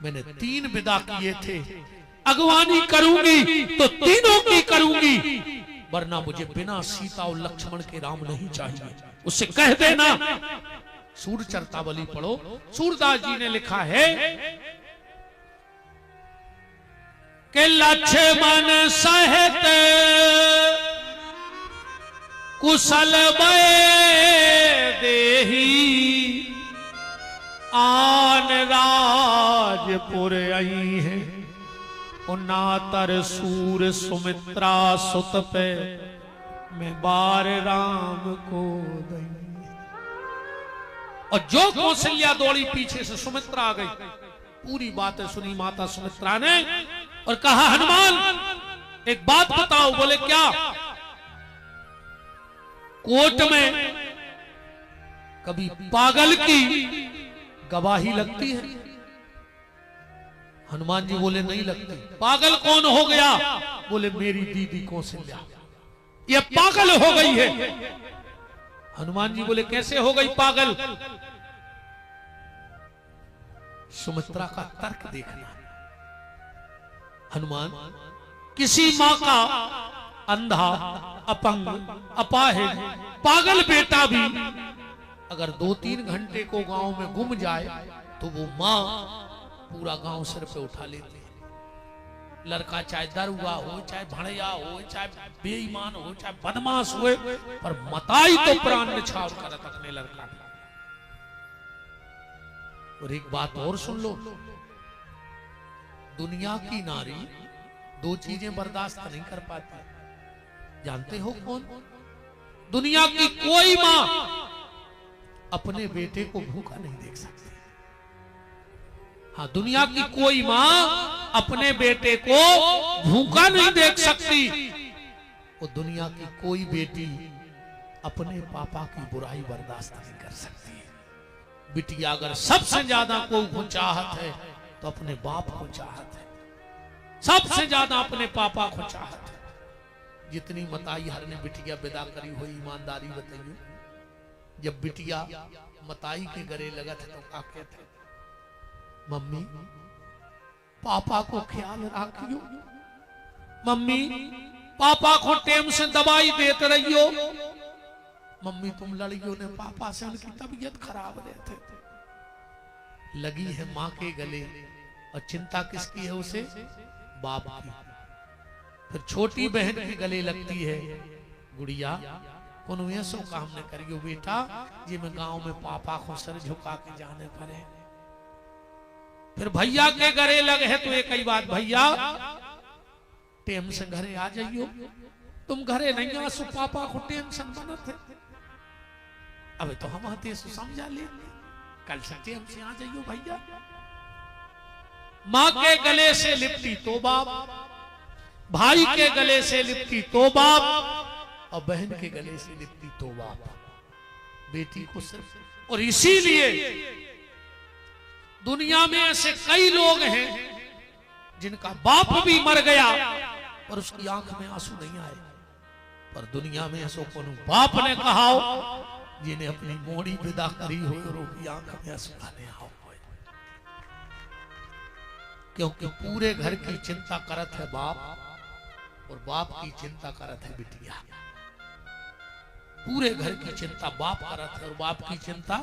मैंने 3 विदा किए थे, अगवानी करूंगी तो तीनों की करूंगी, वरना मुझे बिना सीता और लक्ष्मण के राम नहीं चाहिए। उससे कह देना। सूर चरतावली पढ़ो, सूरदास जी ने लिखा है कि लक्ष्मण सहित कुशल देही आन राजपुर आई है, उन्नातर सूर सुमित्रा सुत पे मैं बार राम को दई। और जो कौशल्या दौड़ी पीछे से सुमित्रा आ गई। पूरी बातें सुनी माता सुमित्रा ने और कहा हनुमान एक बात बताओ। बोले क्या? कोर्ट में कभी पागल की गवाही लगती है? हनुमान जी बोले नहीं लगती। पागल कौन हो गया? बोले मेरी दीदी कौशल्या, ये पागल हो गई है। हनुमान जी बोले कैसे हो गई पागल? सुमित्रा का तर्क देखना। हनुमान, किसी मां का अंधा, अपंग, अपाहिज, पागल बेटा भी अगर 2-3 घंटे को गांव में गुम जाए तो वो मां पूरा गांव सिर पे उठा लेती है। लड़का चाहे दरुआ हो, चाहे भड़िया हो, चाहे बेईमान हो, चाहे बदमाश हो, पर मताई तो प्राण निछावर करत अपने लड़का। और एक बात और सुन लो, दुनिया की नारी 2 चीजें बर्दाश्त नहीं कर पाती। जानते हो कौन? दुनिया की कोई मां अपने बेटे को भूखा नहीं देख सकती। हाँ, दुनिया की कोई मां अपने बेटे को भूखा नहीं देख सकती। वो दुनिया की कोई बेटी अपने पापा की बुराई बर्दाश्त नहीं कर सकती। बिटिया अगर सबसे ज्यादा को चाहत है तो अपने बाप को चाहत है, सबसे ज्यादा अपने पापा को चाहत है। जितनी मताई हर ने बिटिया विदा करी हुई, ईमानदारी बताइए। जब बिटिया मताई के गले लगा थे तो क्या कहते? मम्मी पापा को ख्याल रखियो, मम्मी पापा को टेम से दवाई देते रहियो, मम्मी तुम लड़ियों ने पापा से, उनकी तबीयत खराब रहते। लगी है मां के गले और चिंता किसकी है उसे? बाप की। फिर छोटी बहन के गले लगती है, गुड़िया कौन ऐसो काम न करियो बेटा जी मैं गांव में पापा को सर झुका के जाने पड़े। फिर भैया के गले लगे है तो एक ही बात, भैया टेम से घरे आ जाइयो, तुम घरे नहीं आसो पापा को टेंशन बनत है। अबे तो हम आते समझा ले, कल से टेम से आ जाइयो भैया। मां के गले से लिपटी तो बाप, भाई के गले से लिपटी तो बाप, और बहन के गले से लिपटी तो बाप। बेटी को सिर्फ। और इसीलिए दुनिया में ऐसे कई लोग हैं जिनका बाप भी मर गया और उसकी आंख में आंसू नहीं आए, पर दुनिया में ऐसो कोनो बाप ने कहा हो जिन्हें अपनी मोड़ी विदा करी हो और उसकी आंख में आंसू आने आओ। क्योंकि पूरे घर की चिंता करत है बाप और बाप की चिंता करत है बिटिया। पूरे घर की चिंता बाप करत है और बाप की चिंता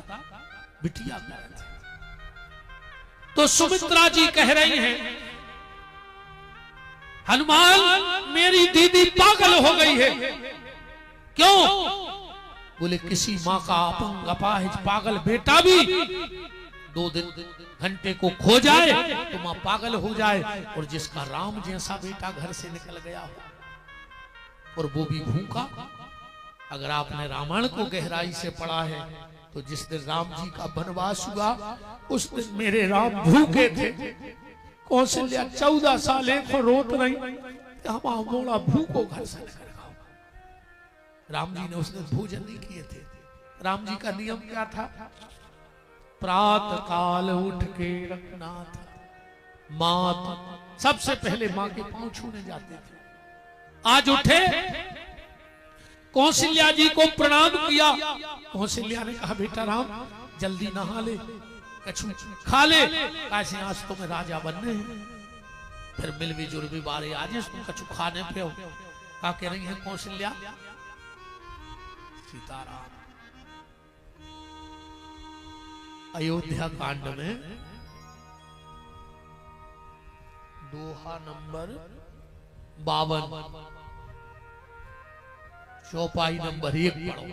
बिटिया करत है। तो सुमित्रा जी कह रही हैं हनुमान मेरी दीदी पागल हो गई है। क्यों? बोले किसी मां का अपंग अपाहिज पागल बेटा भी 2 घंटे को खो जाए तो मां पागल हो जाए, और जिसका राम जैसा बेटा घर से निकल गया हो और वो भी भूखा। अगर आपने रामायण को गहराई से पढ़ा है तो जिस दिन राम जी का वनवास हुआ उस दिन मेरे राम भूखे थे। कौशल्या 14 साल को रोत नहीं, हम मोड़ा भूखो घर से निकल गया। राम जी ने उस दिन भोजन नहीं किए थे। राम जी का नियम क्या था? प्रातः काल उठ के रखना था। माँ सबसे पहले माँ के पांव छूने जाते थे। आज उठे, कौशल्या जी को प्रणाम किया। कौशल्या ने कहा बेटा राम जल्दी नहा ले, कछु खा ले, कैसे आज तुम्हें राजा बनने हैं, फिर मिल भी जुल भी बारे आज तुम कछु खाने पे हो। क्या कह रही है कौशल्या? सीताराम अयोध्या कांड में दोहा नंबर 52 चौपाई नंबर 1 पढ़ो।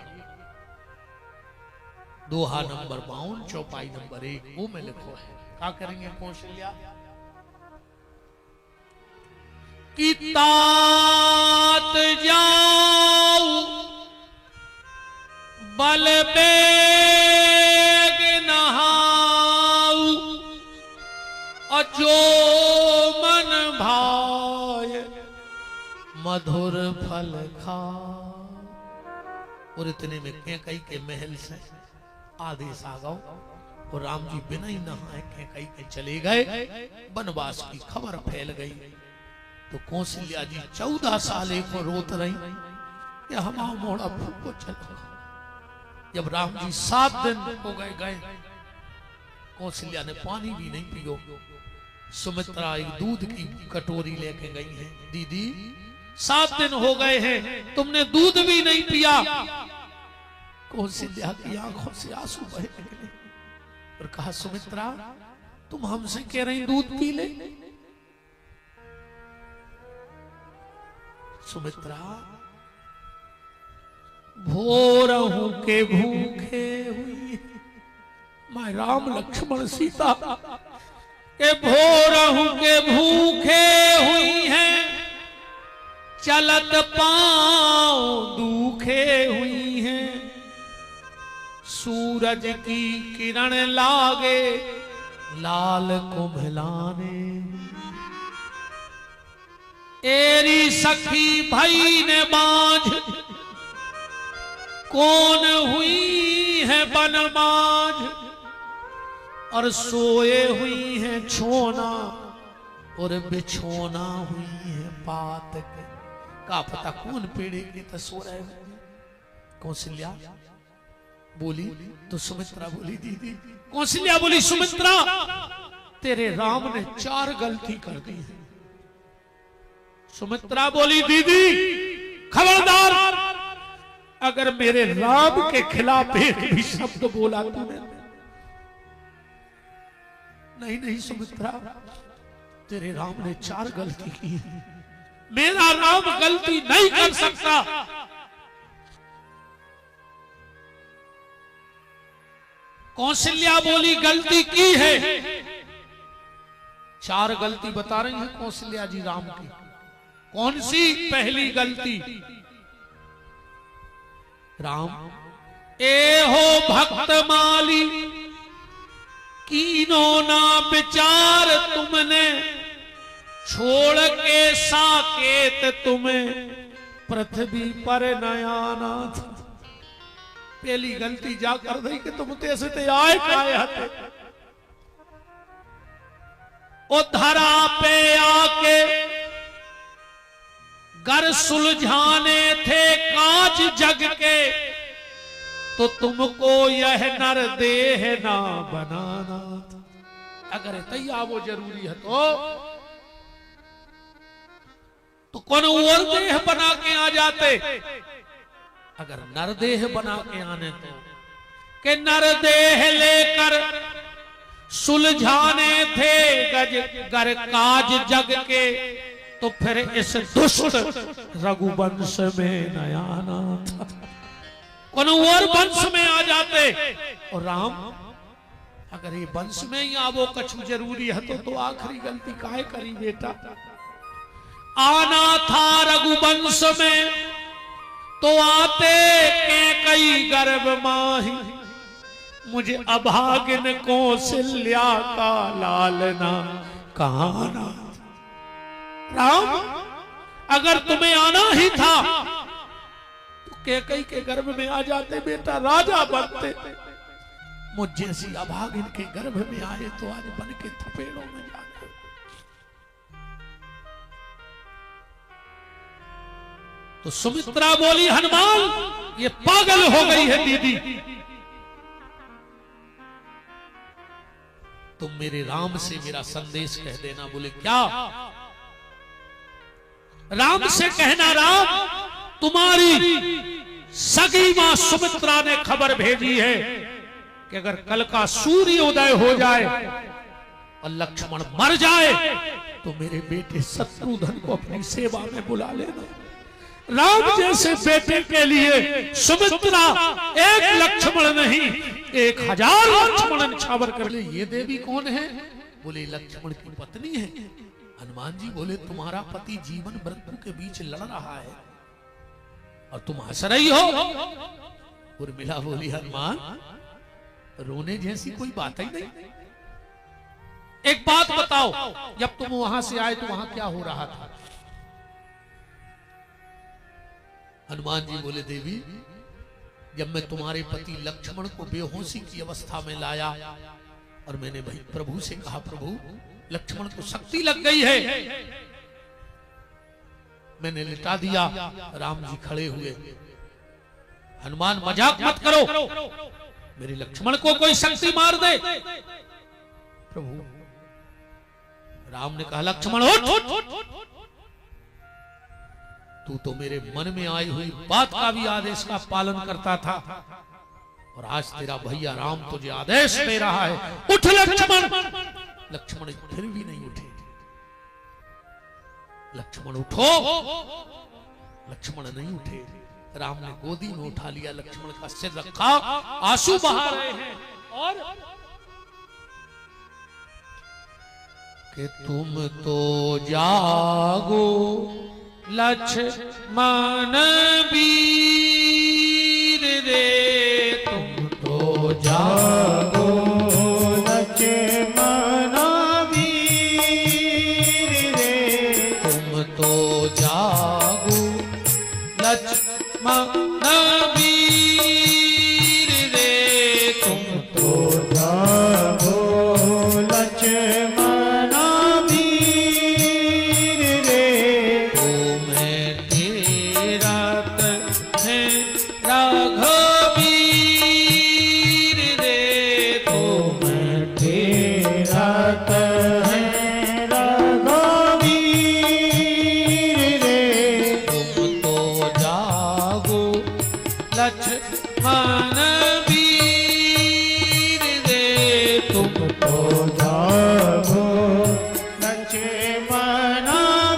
दोहा नंबर 52 चौपाई नंबर 1 वो में लिखो है। क्या करेंगे कौशल्या? कि तात जाऊ बल बेग नहाऊ, अजो मन भाय मधुर फल खा। और इतने में कैकई के महल से आदेश आ गया और राम जी बिना ही नहाए कैकई के चले गए। वनवास की खबर फैल गई तो कौशल्या जी 14 साल को रोत रही कि हमारा मोड़ा फूको चलो। जब राम जी 7 दिन हो गए कौशल्या ने पानी भी नहीं पियो। सुमित्रा एक दूध की कटोरी लेके गई है। दीदी 7 दिन हो गए हैं तुमने दूध भी नहीं पिया। कौशल्या की आंखों से आंसू बहे निकले और कहा सुमित्रा तुम हमसे कह रही दूध पी ले। सुमित्रा भोरहू के भूखे हुई, मैं राम लक्ष्मण सीता के भोरहू के भूखे हुई हैं, चलत पांव दुखे हुई हैं। सूरज की किरण लागे लाल कुम्भलाने, एरी सखी भई ने बांझ कौन हुई है बनमाझ। और सोए हुई है छोना और बिछोना हुई है पात के। का पता कौन पेड़े के तो सो रहे हैं। कौशल्या बोली तो सुमित्रा बोली दीदी। कौशल्या बोली सुमित्रा तेरे राम ने 4 गलती कर दी है। सुमित्रा बोली दीदी खबरदार अगर मेरे राम के खिलाफ एक भी शब्द बोला तो नहीं। नहीं सुमित्रा तेरे राम ने 4 गलती की है, मेरा राम गलती नहीं कर सकता। कौशल्या बोली गलती की है। 4 गलती बता रही है कौशल्या जी राम की। कौन सी? पहली गलती राम ए हो भक्त माली कीनो ना विचार तुमने, छोड़ के साकेत तुम्हें पृथ्वी पर नयाना। पहली गलती जा कर दी कि तुम तेसे ते आए काए हते ओ धरा पे आके घर सुलझाने थे काज जग के, तो तुमको यह नर देह ना बनाना था। अगर तैया वो जरूरी है तो कौन और देह बना के आ जाते। अगर नरदेह बना के आने तो कि नरदेह लेकर सुलझाने थे गर काज जग के, तो फिर इस दुष्ट रघुवंश में न आना था। कौन और वंश में आ जाते। और राम अगर ये वंश में ही आवो कछु जरूरी है तो आखिरी गलती काहे करी बेटा। आना था रघुवंश में तो आते कैकई गर्भ माही, मुझे अभागिन कौशल्या का लालना कहाना। राम अगर तुम्हें आना ही था तो कैकई के गर्भ में आ जाते बेटा, राजा बनते। मुझ जैसी अभागिन के गर्भ में आए तो आज बन के थपेड़ों में जाते। तो सुमित्रा बोली हनुमान ये पागल हो गई है दीदी। तुम मेरे राम से मेरा संदेश कह देना। बोले क्या? राम से कहना, राम तुम्हारी सगी मां सुमित्रा ने खबर भेजी है कि अगर कल का सूर्योदय हो जाए और लक्ष्मण मर जाए तो मेरे बेटे शत्रुघ्न को अपनी सेवा में बुला लेना। राम जैसे बेटे के लिए सुमित्रा एक लक्ष्मण नहीं 1000 लक्ष्मण निछावर कर ले। ये देवी कौन है? बोले लक्ष्मण की पत्नी है। हनुमान जी बोले तुम्हारा पति जीवन मृत्यु के बीच लड़ रहा है और तुम हंस रही हो। उर्मिला बोली हनुमान रोने जैसी कोई बात ही नहीं। एक बात बताओ, जब तुम वहां से आए तो वहां क्या हो रहा था? हनुमान जी बोले देवी जब मैं तुम्हारे पति लक्ष्मण को बेहोशी की अवस्था में लाया और मैंने भाई प्रभु से कहा प्रभु लक्ष्मण को शक्ति लग गई है, मैंने लिटा दिया। राम जी खड़े हुए, हनुमान मजाक मत करो, मेरे लक्ष्मण को कोई शक्ति मार दे। प्रभु राम ने कहा लक्ष्मण उठ, तू तो मेरे मन में आई हुई बात का भी आदेश का पालन करता था और आज तेरा भैया राम तुझे आदेश दे रहा है उठ लक्ष्मण। लक्ष्मण फिर भी नहीं उठे। लक्ष्मण उठो, लक्ष्मण नहीं उठे। राम ने गोदी में उठा लिया, लक्ष्मण का सिर रखा, आंसू बहा रहे हैं और कि तुम तो जागो लक्ष्मण वीर रे, तुम तो जागो लक्ष्मण वीर रे, तुम तो जागो लक्ष्मण वीर रे, तुम तो जागो लक्ष्मण वीर रे, तुम्हें तेरा है रघुवीर रे, तुम्हें तेरा है रघुवीर रे, तुम तो जागो लक्ष्मण वीर रे, तुम तो जागो लक्ष्मण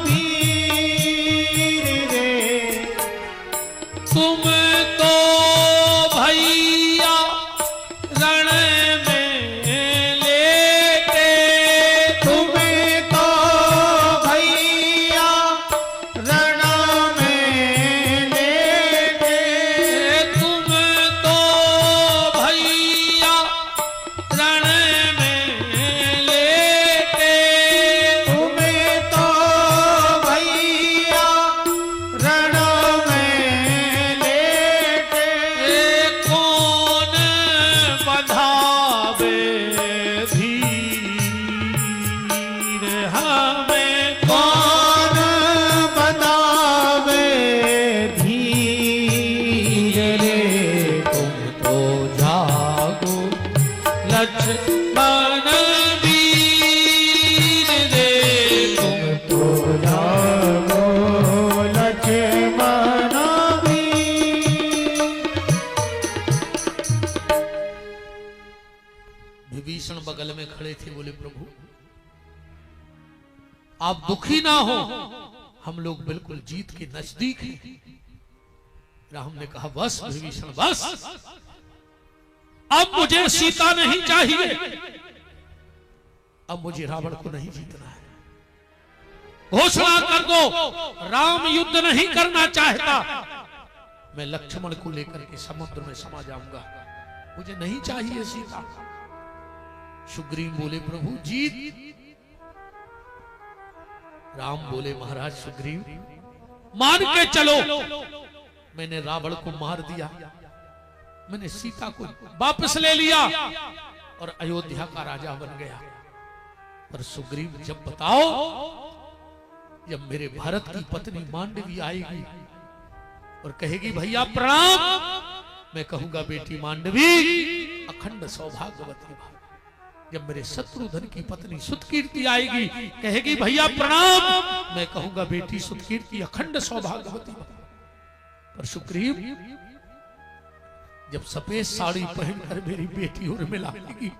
वीर रे, तुम तो भैया रण में लेटे, तुम तो भैया रण में लेटे, तुम तो भैया रण में लेटे, तुम तो भैया रण में लेटे, कौन बधावे धीर हमें, कौन बधावे धीर रे, तुम तो जागो लक्ष्मण वीर रे, तुम तो जागो लक्ष्मण वीर। विभीषण बगल में खड़े थे, बोले प्रभु आप दुखी ना हो, हम लोग बिल्कुल जीत के नजदीक हैं। राम ने कहा बस विभीषण बस, अब मुझे सीता नहीं चाहिए, अब मुझे रावण को नहीं जीतना है। घोषणा कर दो राम युद्ध नहीं करना चाहता, मैं लक्ष्मण को लेकर के समुद्र में समा जाऊंगा, मुझे नहीं चाहिए सीता। सुग्रीव बोले प्रभु जीत। राम बोले महाराज सुग्रीव मान के चलो, मैंने रावण को मार दिया, मैंने सीता को वापस ले लिया और अयोध्या का राजा बन गया। पर सुग्रीव जब बताओ जब मेरे भरत की पत्नी मांडवी आएगी और कहेगी भैया प्रणाम, मैं कहूंगा बेटी मांडवी अखंड सौभाग्यवती जब मेरे शत्रुधन की पत्नी सुतकीर्ति आएगी, कहेगी भैया प्रणाम, मैं कहूंगा बेटी सुतकीर्ति अखंड सौभाग्यवती। पर सुग्रीव जब सफेद साड़ी पहनकर मेरी बेटी उर्मिला आएगी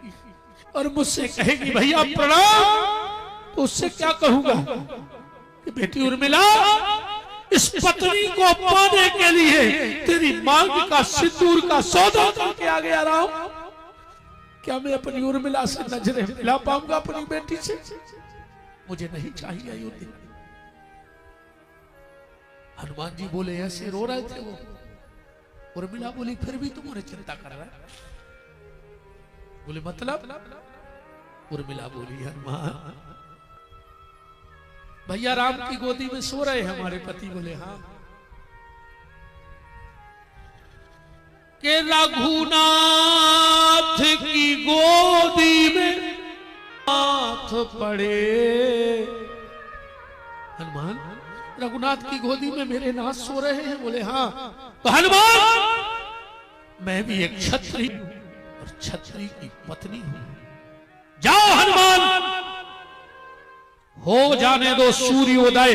और मुझसे कहेगी भैया प्रणाम, तो उससे क्या कहूंगा कि बेटी उर्मिला, इस पत्नी को पाने के लिए तेरी मांग का सिंदूर का सौदा करके आ गया रहा हूं। क्या मैं अपनी उर्मिला से नजरें मिला पाऊंगा अपनी बेटी से? मुझे नहीं चाहिए अयोध्या। हनुमान जी बोले, ऐसे रो रहे थे वो। उर्मिला बोली, फिर भी तुम्हारे चिंता कर रहा है? बोले मतलब? उर्मिला बोली, हनुमान भैया राम की गोदी में सो रहे हैं हमारे पति। बोले हाँ। के रघुनाथ की गोदी में हाथ पड़े। हनुमान, रघुनाथ की गोदी में मेरे नाथ सो रहे हैं? बोले हाँ। तो हनुमान, मैं भी एक क्षत्रिय और क्षत्रिय की पत्नी हूं। जाओ हनुमान, हो जाने दो सूर्योदय।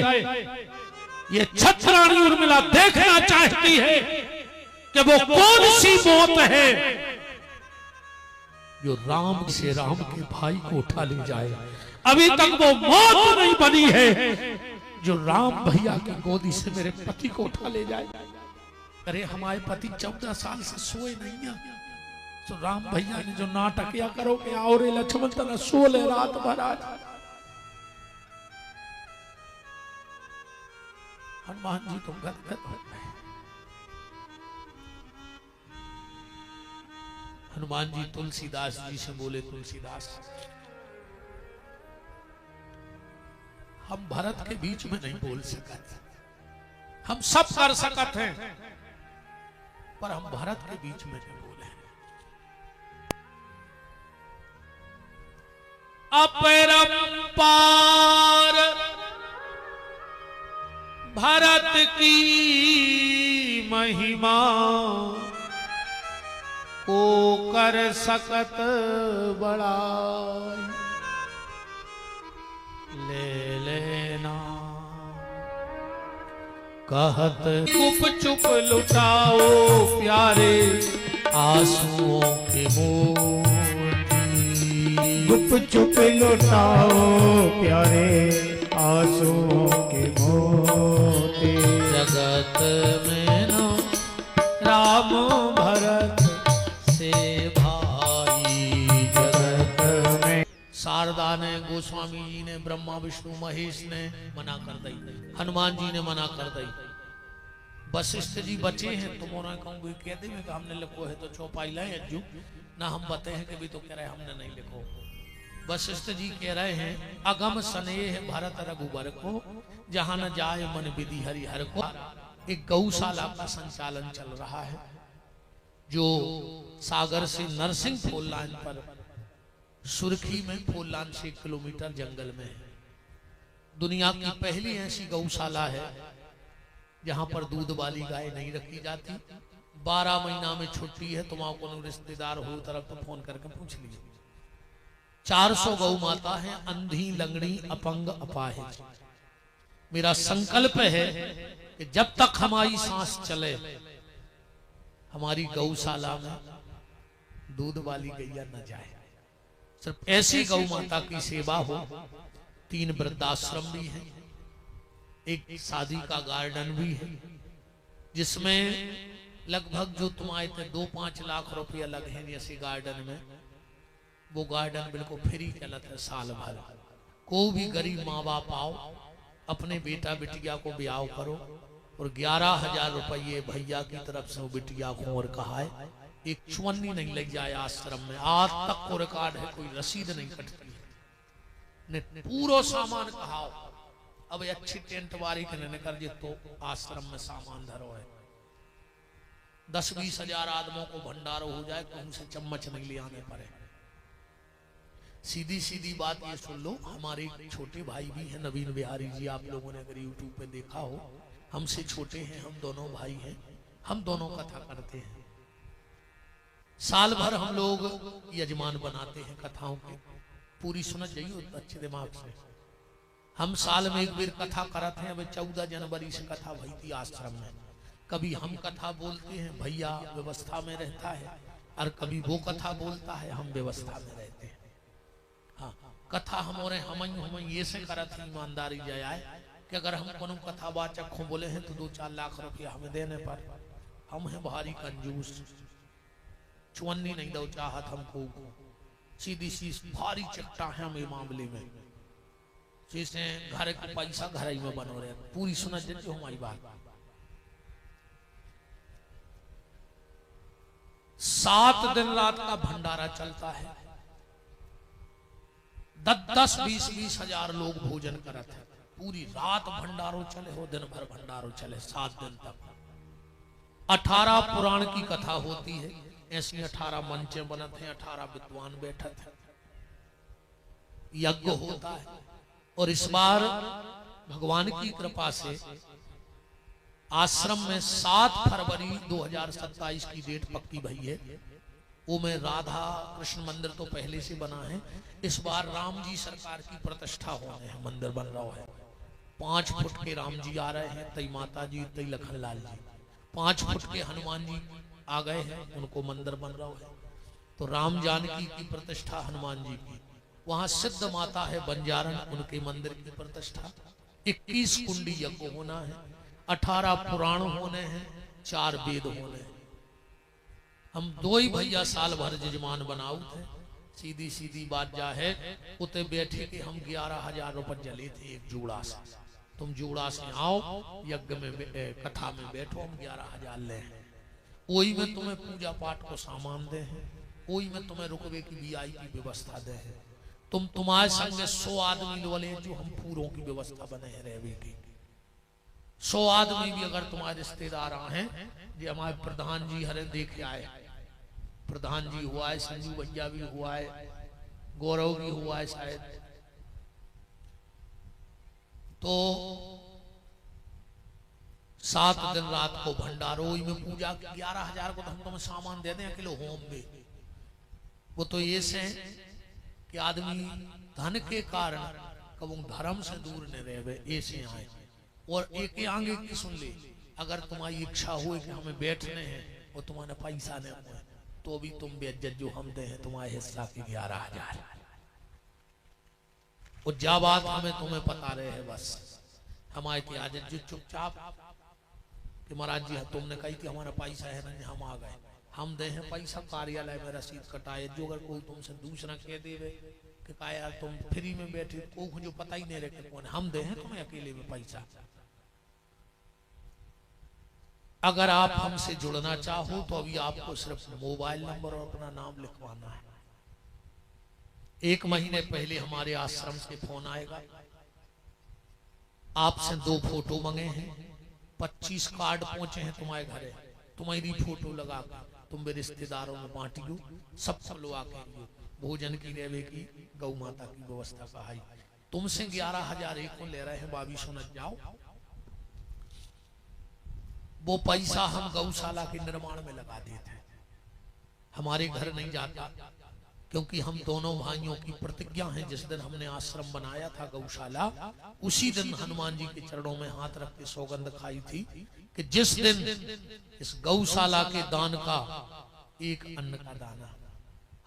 ये छत्राणी उर्मिला देखना चाहती है कि वो कौन सी मौत है जो राम से राम के भाई को उठा ले जाए। अभी तक वो मौत नहीं बनी है जो राम भैया की गोदी से मेरे पति को उठा ले जाए। अरे हमारे पति 14 साल से सोए नहीं है, तो राम भैया ने जो नाटक या करो कि और लक्ष्मण तना सो ले रात भर। आज हनुमान जी तो गदगद हो गए। हनुमान जी तुलसीदास जी से बोले, तुलसीदास हम भरत के बीच में नहीं बोल सकते, हम सब कर सकते हैं पर हम भरत के बीच में नहीं बोले। अपरंपार भरत की महिमा को कर सकत बड़ाई। ले लेना कहत चुप चुप लुटाओ प्यारे आंसुओं के मोती। चुप चुप लुटाओ प्यारे आंसुओं के मोती। जगत में न राम भरत से भाई। जगत में शारदा ने, गोस्वामी जी ने, ब्रह्मा विष्णु महेश ने मना कर दी, हनुमान जी ने मना कर दी। वशिष्ठ जी बचे हैं, तुम उन्हें कहूंगे कह दे कि हमने लिखो है तो चौपाई लाए अज्जू ना, हम बते हैं कि भी तो कह रहे हमने नहीं लिखो। वशिष्ठ जी कह रहे हैं अगम स्नेह भरत रघुबर को, जहां न जाए मन विधि हरिहर को। एक गौशाला का संचालन चल रहा है जो सागर से नरसिंह फोल लाइन पर, सुर्खी में फोल लाइन से 1 किलोमीटर जंगल में है। दुनिया की पहली ऐसी गौशाला है जहां पर दूध वाली गाय नहीं रखी जाती। 12 महीना में छुट्टी है, तुम को रिश्तेदार हो तरफ तो फोन करके पूछ लीजिए। 400 गौ माता है, अंधी लंगड़ी अपंग अपाहिज। मेरा संकल्प है कि जब तक हमारी सांस चले हमारी गौशाला में दूध वाली गैया न जाए। सिर्फ ऐसी गौ माता की सेवा हो। 3 वृद्धाश्रम भी है, एक शादी का गार्डन भी है जिसमें लगभग जो तुम आए थे 2-5 लाख रुपया लगे हैं जैसे गार्डन में। वो गार्डन बिल्कुल फ्री चलता है साल भर। कोई भी गरीब माँ बाप आओ, अपने बेटा बिटिया को ब्याह करो और 11,000 रुपये भैया की तरफ से वो बिटिया को और कहा है। एक चुन्नी नहीं लग जाए आश्रम में, आज तक को रिकॉर्ड है, कोई रसीद नहीं कटती है। पूरा सामान कहा अब अच्छी टेंट वारी के कर जे तो आश्रम में सामान धरो है। 10-20 हजार आदमों को भंडारो हो जाए तो उनसे चम्मच नहीं ले आने पड़े। सीधी सीधी बात ये सुन लो, हमारे छोटे भाई भी हैं नवीन बिहारी जी, आप लोगों ने अगर यूट्यूब पे देखा हो, हमसे छोटे हैं, हम दोनों भाई हैं, हम दोनों कथा करते हैं। साल भर हम लोग यजमान बनाते हैं कथाओं के, पूरी सुनत जाइए अच्छे दिमाग से। हम साल में एक बार कथा करते हैं। अब 14 जनवरी से कथा भई थी आश्रम में। कभी हम कथा बोलते हैं, भैया व्यवस्था में रहता है, और कभी वो कथा बोलता है, हम व्यवस्था में रहते हैं। हाँ, कथा हमारे हम ये से करत हैं ईमानदारी जाए कि अगर हम कोनो कथा वाचक हो बोले हैं तो 2-4 लाख रुपया हमें देने पर हम हैं भारी कंजूस, चुन्नी नहीं दो चाहत हमको, सीधी सी भारी चट्टा है हम मामले में, जैसे घर के पैसा घर ही में बनो रहे। पूरी सुनत जो हमारी बात। 7 दिन रात का भंडारा चलता है। 10-20 हजार लोग भोजन करते हैं। पूरी रात भंडारो चले हो, दिन भर भंडारो चले, 7 दिन तक। 18 पुराण की कथा होती है। ऐसी 18 मंचे बनते हैं, 18 विद्वान बैठते हैं, यज्ञ होता है। और इस बार भगवान की कृपा से आश्रम में 7 फरवरी 2027 की डेट पक्की भई है। वो में राधा कृष्ण मंदिर तो पहले से बना है। इस बार राम जी सरकार की प्रतिष्ठा होने है, मंदिर बन रहा है। 5 फुट के राम जी आ रहे हैं, तई माता जी, तई लखनलाल जी। 5 फुट के हनुमान जी आ गए हैं, उनको मंदिर बन रहा है। तो राम जानकी की प्रतिष्ठा हनुमान जी की। वहां सिद्ध माता है बंजारण, उनके मंदिर की प्रतिष्ठा। 21 कुंडी यज्ञ होना है, 18 पुराण होने हैं, 4 वेद होने हैं। हम 2 ही भैया साल भर जजमान बनाऊ थे। सीधी सीधी बात जा है, उते बैठे के हम 11,000 रुपये जले थे एक जोड़ा से। तुम जोड़ा से आओ, यज्ञ में कथा में बैठो, हम 11,000 ले हैं। वही में तुम्हें पूजा पाठ को सामान दे हैं, वही में तुम्हें रुकवे की VIP व्यवस्था दे है। तुम्हारे संग 100 आदमी बोले जो हम पूरों की व्यवस्था बने हैं रहने की। 100 आदमी भी अगर तुम्हारे रिश्तेदार हैं, जो हमारे प्रधान जी हरे देखे आए, प्रधान जी हुआ है, संजू भैया भी हुआ है, गौरव भी हुआ है शायद। तो 7 दिन रात को भंडारो में पूजा। 11,000 को तो हम तुम्हें सामान दे दें किलो होम में। वो तो ये से कि आदमी धन के कारण कब धर्म से दूर न रहे, ऐसे आए। और एक आगे की सुन ले, अगर तुम्हारी इच्छा हुई कि हमें बैठने हैं और तुम्हारे पैसा नहीं हुए, तो भी तुम बेइज्जत जो हम दे हैं तुम्हारे हिस्सा की 11,000। और जा बात हमें तुम्हें पता रहे है, बस हमारे की आदत जो चुपचाप कि महाराज जी तुमने कही थी हमारा पैसा है नहीं, हम आ गए, हम दे हैं पैसा, कार्यालय में रसीद कटाए। जो अगर कोई तुमसे दूसरा कह देवे कि का यार तुम फ्री में बैठे, कोई जो पता ही नहीं रहे कौन, हम दे हैं तुम्हें अकेले में पैसा। अगर आप हमसे जुड़ना चाहो तो अभी आपको सिर्फ मोबाइल नंबर और अपना नाम लिखवाना है। 1 महीने पहले हमारे आश्रम से फोन आएगा, आपसे 2 फोटो मांगे हैं, 25 कार्ड पहुंचे हैं तुम्हारे घरे, तुम्हारी फोटो लगा तुम भी रिश्तेदारों में बांटियो, सब लोग आके भोजन की रहने की गौ माता की व्यवस्था का है। तुमसे 11,000 एक को ले रहे हैं, बाबी सुनत जाओ। वो पैसा हम गौशाला के निर्माण में लगा देते हैं, हमारे घर नहीं जाता, क्योंकि हम दोनों भाइयों की प्रतिज्ञा है। जिस दिन हमने आश्रम बनाया था गौशाला, उसी दिन हनुमान जी के चरणों में हाथ रख के सौगंध खाई थी कि जिस दिन इस गौशाला के दान का एक अन्न का दाना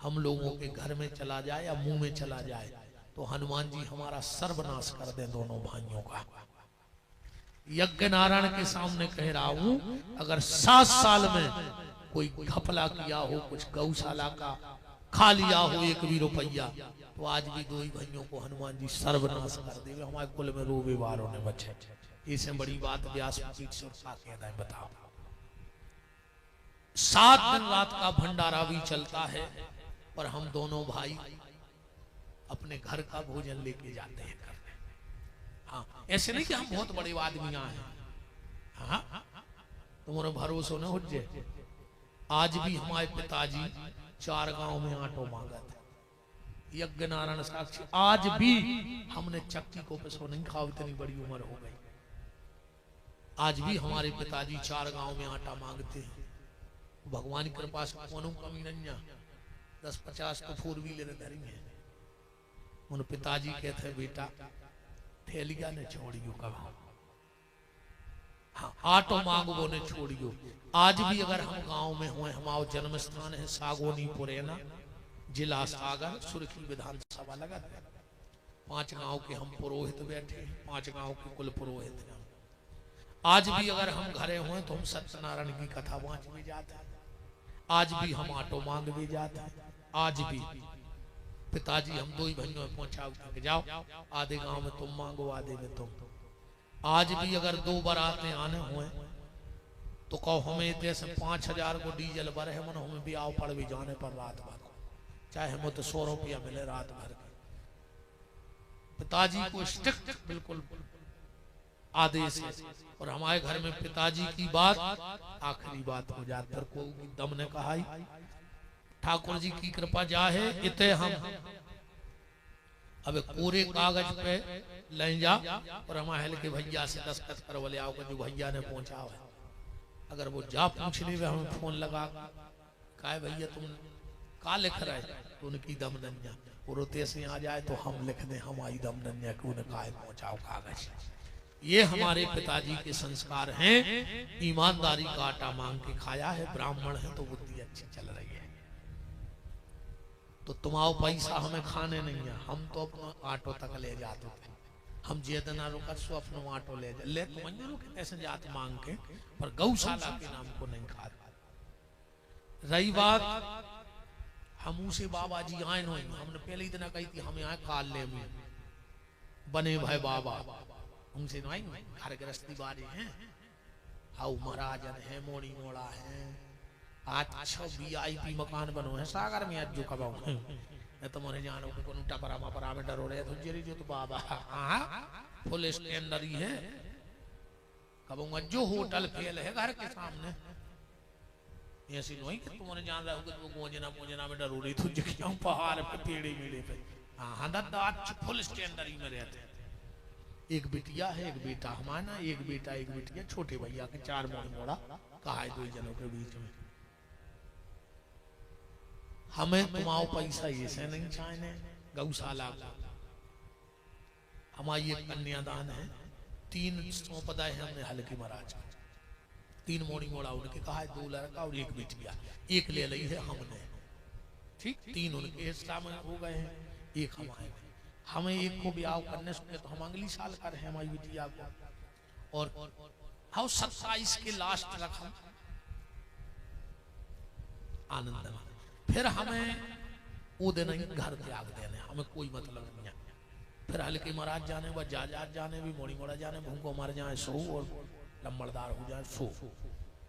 हम लोगों के घर में चला जाए या मुंह में चला जाए, तो हनुमान जी हमारा सर्वनाश कर दें दोनों भाइयों का। यज्ञ नारायण के सामने कह रहा हूं, अगर 7 साल में कोई घपला किया हो, कुछ गौशाला का खा लिया हो 1 भी रुपया, तो आज भी 2 ही भाइयों को हनुमान जी सर्वनाश कर देवे। हमारे कुल में रोबे वारों ने बचे। इससे बड़ी बात व्यास पीठ से कहता है, बताओ। 7 दिन रात का भंडारा भी चलता है, पर हम दोनों भाई अपने घर का भोजन लेके जाते हैं करने। हाँ, ऐसे नहीं कि हम बहुत बड़े आदमी हैं। हाँ, तुम्हारा भरोसा न हो जाए। आज भी हमारे पिताजी 4 गांव में आटो मांगा था, यज्ञ नारायण साक्षी। आज भी हमने चक्की को पैसों नहीं खाओ, इतनी बड़ी उम्र हो गई। आज भी हमारे पिताजी 4 गांव में आटा मांगते हैं। भगवान की कृपा से कोनो कमी नहीं है। 10-50 तो 4 व्हीलर धरी है। उन पिताजी कहते बेटा ठेलिया ने छोड़ियो कहा, हाँ ऑटो मांगो ने छोड़ियो। आज भी अगर हम गांव में हुए, हमारा जन्म स्थान है सागोनी पुरैना, जिला सागर, सुर्खी विधानसभा लगा है। 5 गांव के हम पुरोहित बैठे हैं, 5 गांव के कुल पुरोहित हैं। आज भी अगर हम घरे हुए तो हम सत्यनारायण की कथा वाँच भी जाते हैं। आज भी हम ऑटो मांग भी जाते हैं। आज भी पिताजी हम 2 ही भाइयों में पहुंचा के जाओ, आधे गांव में तुम मांगो, आधे में तुम। आज भी अगर 2 बारातें आने हुए तो कहो हमें जैसे 5000 को डीजल भर है, मन हमें भी आओ पड़ भी जाने पर रात भर, चाहे हमें तो 100 रुपया मिले रात भर के। पिताजी को स्ट्रिक्ट बिल्कुल आदेश है। और हमारे घर में पिताजी की बात आखिरी बात हो जाती है। कोई दम ने कहा ठाकुर जी की कृपा जा है, इतने हम अब कोरे कागज पे ले जा और हमारे के भैया से दस्तखत करवा ले आओ, जो भैया ने पहुंचा है। अगर वो जा पूछ ले हमें फोन लगा, कहा भैया तुम का लिख रहे, तो उनकी दम नन्या वो रोते से आ जाए तो हम लिख दें हमारी दम नन्या को उन्हें पहुंचाओ कागज। ये हमारे पिताजी के संस्कार हैं। ईमानदारी का आटा मांग के खाया है, ब्राह्मण है तो बुद्धि अच्छी चल रही है। तो तुम्हारा पैसा हमें खाने नहीं है, हम तो अपना ऑटो तक ले जाते थे। हम जेदना रुका सो अपना ऑटो ले जा ले रुके ऐसे जात मांग के, पर गौशाला के नाम को नहीं खाते। रही बात हम उसे बाबा जी आए नहीं, हमने पहले इतना कही थी हम यहाँ काल ले बने भाई बाबा, हमसे नहीं घर गृहस्थी बारे हैं। हाउ महाराजन है, मोड़ी मोड़ा है, अच्छा VIP मकान बनो है सागर में। आज जो कबाऊ है तो मोरे जानो को कोन टपरा मपरा में डरो रहे तो जेरी जो तो बाबा हां फुल स्टैंडर्ड ही है। कबाऊ जो होटल फेल है घर के सामने, ऐसी नहीं कि तुमने जान रहा होगा वो गोजना में डरो रही तो जगह पहाड़ पे पेड़े मेड़े पे। हां दादा फुल स्टैंडर्ड ही में रहते हैं। एक बिटिया है, एक बेटा हमारा, एक बेटा एक बिटिया, छोटे भैया के 4 मोड़ा कहा है 2 जनों के बीच में। हमें तुम्हारा पैसा ऐसे नहीं चाहिए। गौशाला हमारी एक कन्यादान है, 3 सौंपदा है हमने हल्के महाराज, 3 मोड़ी मोड़ा उनके कहा है, 2 लड़का और 1 बिटिया, 1 ले ली है हमने। ठीक 3 उनके हिस्सा में हो गए हैं, 1 हमारे। हमें 1 को ब्याह करने सुने तो हम अगली साल कर हैं हमारी बिटिया को, और हम 27 के लास्ट रखा आनंद। फिर हमें वो दिन घर त्याग देने, हमें कोई मतलब नहीं है। फिर हल्के महाराज जाने व जाजात जाने भी, मोड़ी मोड़ा जाने, भूखो मर जाए सो और लंबड़दार हो जाए सो।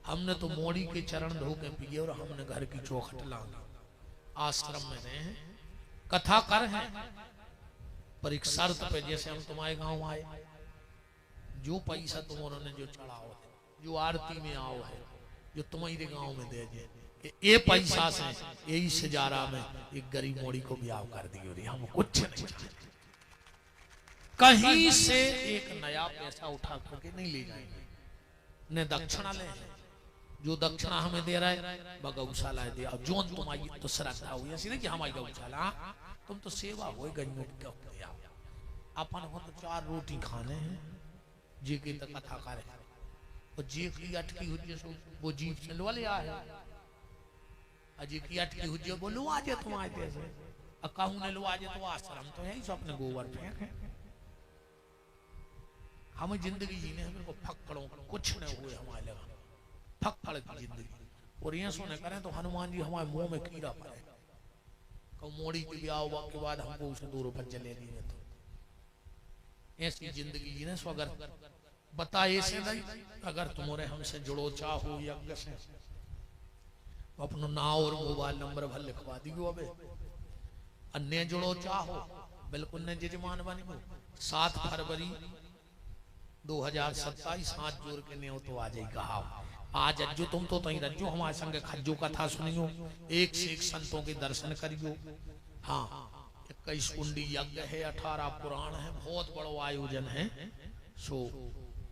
हमने तो मोड़ी के चरण धो के पिए और हमने घर की चौखट लांगी। आश्रम में रहे हैं, कथा कर हैं, पर एक शर्त पे, जैसे हम तुम्हारे गांव आए, जो पैसा तुम उन्होंने जो चढ़ाओ है, जो आरती में आओ है, जो तुम्हारे गांव में दे दे, ये पैसा से यही सजारा में एक गरीब मोड़ी को ब्याह कर दी। और हम कुछ नहीं चाहते, कहीं से एक नया पैसा उठा करके नहीं ले जाएंगे, न दक्षिणा ले। जो दक्षिणा हमें दे रहा है वह गौशाला दे। अब जो तुम्हारी तो श्रद्धा हुई, ऐसी नहीं कि हमारी गौशाला, तुम तो सेवा हो गईयों की। अपन को तो 4 रोटी खाने हैं, जी की तो कथा करे, और जी की अटकी हुई वो जीप से लो ले आए, अजी की अटकी हुई वो लो आ जाए तुम्हारे जैसे, कहूँ ने लो आ जाए तो आश्रम तो है ही, सब अपने गोबर फेंक है। हमें जिंदगी जीने हमें को फक्कड़ों कुछ नहीं हुए हमारे लगा, फक्कड़ की जिंदगी। और ये सोने करें तो हनुमान जी हमारे मुंह में कीड़ा पड़े, कौ मोड़ी के ब्याह के बाद हमको उसे 2 रुपये चले नहीं। तो ऐसी जिंदगी जीने सो अगर बताए ऐसे नहीं, अगर तुम्हारे हमसे जुड़ो चाहो यज्ञ से, अपना नाम और मोबाइल नंबर भर लिखवा दियो। अबे अन्य जुड़ो चाहो बिल्कुल ने जजमान बनो। 7 फरवरी 2027 हाथ जोड़ के नहीं हो तो आ जाएगा। आज अज्जो तुम तो तही रज्जो हमारे संग खज्जो कथा सुनियो, एक से एक संतों के दर्शन करियो। हाँ 21 कुंडी यज्ञ है, 18 पुराण है, बहुत बड़ा आयोजन है। सो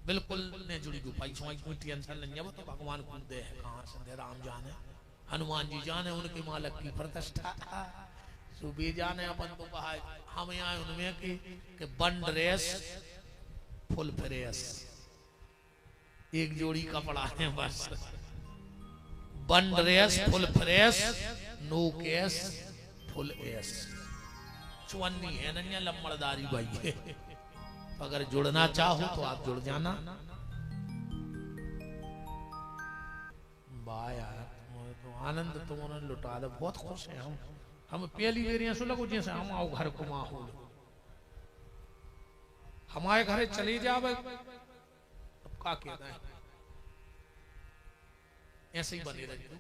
बिल्कुल ने जुड़ी गो पैसों की कोई टेंशन नहीं है, वो तो भगवान खुद दे है, कहाँ से दे राम जाने। हनुमान जी जाने उनके मालक की प्रतिष्ठा। सुबह जाने अपन तो कहा हम आए उनमें कि बंड रेस फुल फ्रेस, एक जोड़ी कपड़ा है बस। बंड रेस फुल फ्रेश, नो केस फुल एस। चुन्नी है ना लम्बड़दारी भाई है। तो अगर जुड़ना चाहो तो आप जुड़ जाना। वाह यार तो आनंद तुमने लुटा दे, बहुत खुश हैं हम पहली बेर ऐसा लगो जैसे हम आओ घर को माहौल हमारे घरे चले जावे अब का कहना है, ऐसे ही बने रहिए।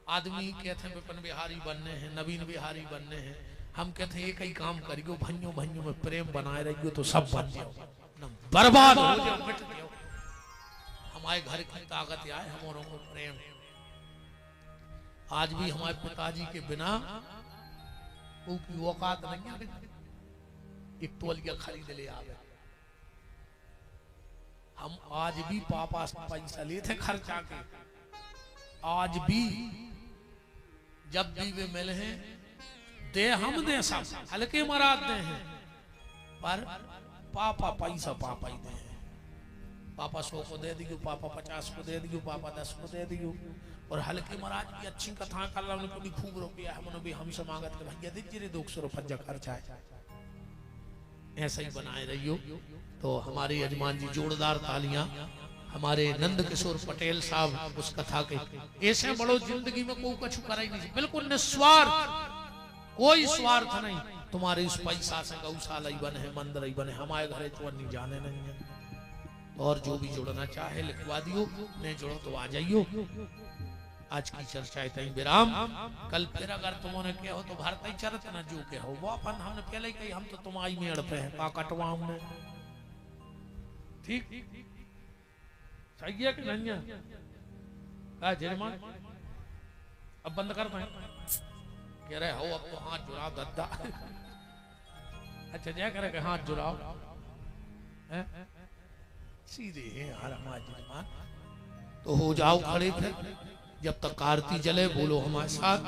आदमी कहते हैं विपिन बिहारी बनने हैं, नवीन बिहारी बनने हैं, हम कहते हैं एक ही काम करियो, भाइयों भाइयों में प्रेम बनाए रहियो तो सब बन जाओ, बर्बाद हो जाओ मिट जाओ। हमारे घर की ताकत आए हमारों को प्रेम। आज भी हमारे पिताजी के बिना वो की औकात नहीं है एक तौलिया खरीद ले आवे। हम आज भी पापा से पैसा लेते खर्चा के, आज भी जब भी वे मिले हैं दे हम दे सब हल्के मराद दे हैं, पर पापा पैसा पापा ही दे। पापा 100 को दे दियो, पापा 50 को दे दियो, पापा 10 को दे दियो। और हल्के महाराज की अच्छी कथा कर ला उनको भी खूब रुपया हमने भी हमसे मांगत के भैया दीजिए 200 रुपया खर्चा है। ऐसा ही बनाए रहियो। तो हमारे यजमान जी जोरदार तालियां हमारे नंद किशोर पटेल साहब उस कथा के। ऐसे बड़ो जिंदगी में कोई कछु करा ही नहीं, बिल्कुल निस्वार्थ, कोई स्वार्थ नहीं। तुम्हारे उस पैसा से गौशाला ही बने है, मंदिर ही बने, हमारे घरे तो नहीं जाने नहीं है। और जो भी जुड़ना चाहे लिखवा दियो, नहीं जुड़ो तो आ जाइयो। आज की चर्चा इतनी विराम। कल फिर अगर तुमने क्या हो तो भारत ही चरत न जो के हो वो अपन हमने पहले ही कही, हम तो तुम आई मेड़ पे हैं का कटवा हमने। ठीक सही है कि नहीं है? का जयमान अब बंद कर पाए कह रहे हो अब तो हाथ जुड़ाओ दद्दा। अच्छा जय करे के हाथ जुड़ाओ सीधे है यार हमारे जयमान। तो हो जाओ खड़े फिर जब तक आरती जले बोलो हमारे साथ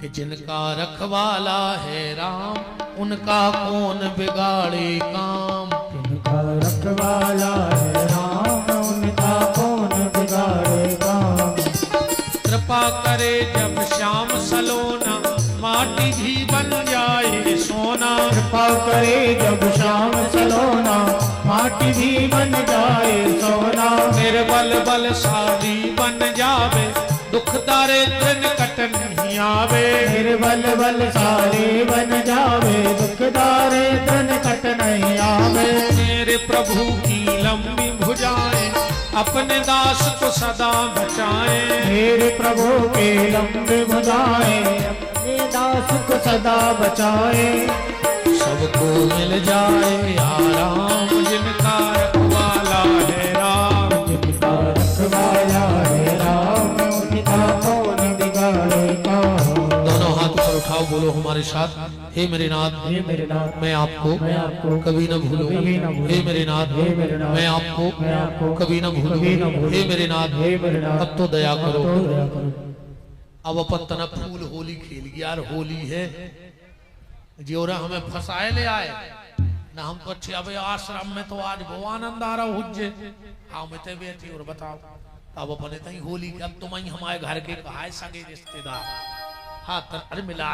कि जिनका रखवाला है राम उनका कौन बिगाड़े काम। जिनका रखवाला है राम उनका कौन बिगाड़े काम। कृपा करे जब श्याम सलोना माटी भी बन जाए सोना। कृपा करे जब श्याम सलोना माटी भी बन जाए सोना। निर्बल बलशाली बन जावे दुख दारिद्र निकट नहीं आवे। निर्बल बलशाली बन जावे दुख दारिद्र निकट नहीं आवे। मेरे प्रभु की लंबी भुजाएं अपने दास को सदा बचाए। मेरे प्रभु के लंबे भुजाएं अपने दास को सदा बचाए। सबको मिल जाए आराम जिनका रखवाला है राम। जिनका रखवाला है राम उनका कौन बिगाड़े काम। दोनों हाथ ऊपर उठाओ बोलो हमारे साथ हे मेरे नाथ हे मेरे नाथ मैं आपको कभी न भूलूं। हे मेरे नाथ मैं आपको कभी न भूलूं। हे मेरे नाथ अब तो दया करो। अब अपन तना फूल होली खेल यार, होली है जोरा हमें फंसाए ले आए ना। हम तो अच्छे अब आश्रम में तो आज वो आनंद आ रहा हुज्जे हम इतने बैठे और बताओ अब अपने तई होली अब तुम हमारे घर के कहा सगे रिश्तेदार। हाँ अरे मिला